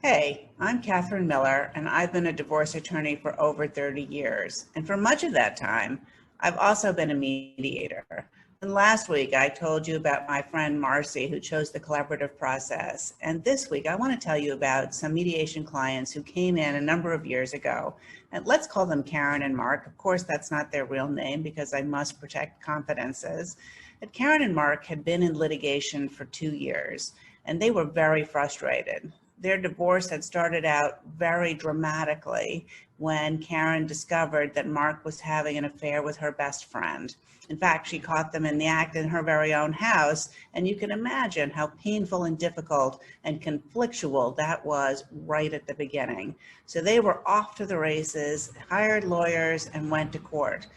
Hey, I'm Katherine Miller, and I've been a divorce attorney for over 30 years. And for much of that time, I've also been a mediator. And last week, I told you about my friend Marcy, who chose the collaborative process. And this week, I want to tell you about some mediation clients who came in a number of years ago. And let's call them Karen and Mark. Of course, that's not their real name because I must protect confidences. But Karen and Mark had been in litigation for 2 years, and they were very frustrated. Their divorce had started out very dramatically when Karen discovered that Mark was having an affair with her best friend. In fact, she caught them in the act in her very own house, and you can imagine how painful and difficult and conflictual that was right at the beginning. So they were off to the races, hired lawyers, and went to court.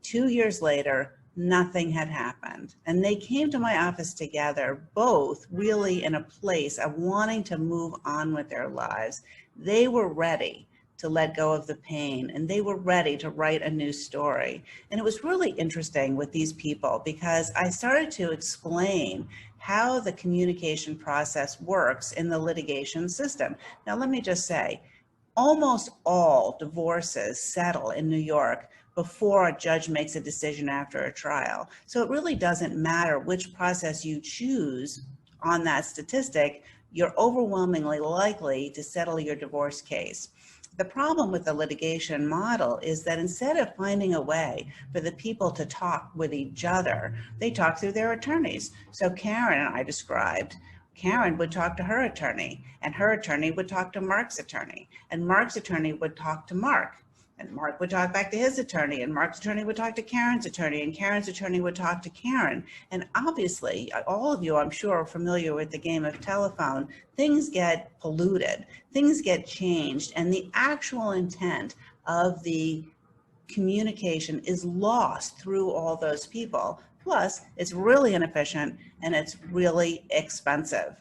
2 years later, nothing had happened. And they came to my office together, both really in a place of wanting to move on with their lives. They were ready to let go of the pain, and they were ready to write a new story. And it was really interesting with these people because I started to explain how the communication process works in the litigation system. Now, let me just say, almost all divorces settle in New York before a judge makes a decision after a trial. So it really doesn't matter which process you choose on that statistic, you're overwhelmingly likely to settle your divorce case. The problem with the litigation model is that instead of finding a way for the people to talk with each other, they talk through their attorneys. So Karen and I described, Karen would talk to her attorney, and her attorney would talk to Mark's attorney, and Mark's attorney would talk to Mark, and Mark would talk back to his attorney, and Mark's attorney would talk to Karen's attorney, and Karen's attorney would talk to Karen. And obviously, all of you, I'm sure, are familiar with the game of telephone. Things get polluted, things get changed, and the actual intent of the communication is lost through all those people. Plus, it's really inefficient and it's really expensive.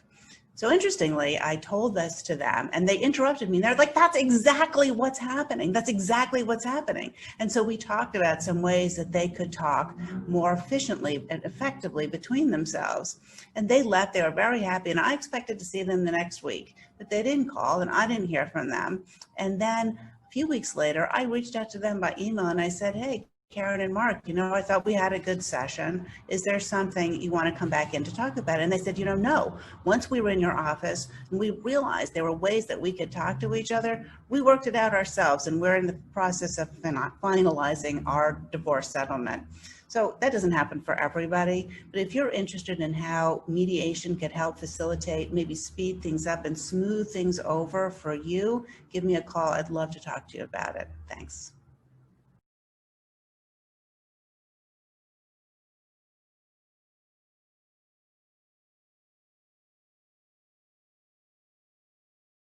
So interestingly, I told this to them and they interrupted me. And they're like, that's exactly what's happening. That's exactly what's happening. And so we talked about some ways that they could talk more efficiently and effectively between themselves. And they left, they were very happy. And I expected to see them the next week, but they didn't call and I didn't hear from them. And then a few weeks later, I reached out to them by email and I said, hey, Karen and Mark, I thought we had a good session. Is there something you want to come back in to talk about? And they said, no. Once we were in your office and we realized there were ways that we could talk to each other, we worked it out ourselves and we're in the process of finalizing our divorce settlement. So that doesn't happen for everybody, but if you're interested in how mediation could help facilitate, maybe speed things up and smooth things over for you, give me a call. I'd love to talk to you about it. Thanks.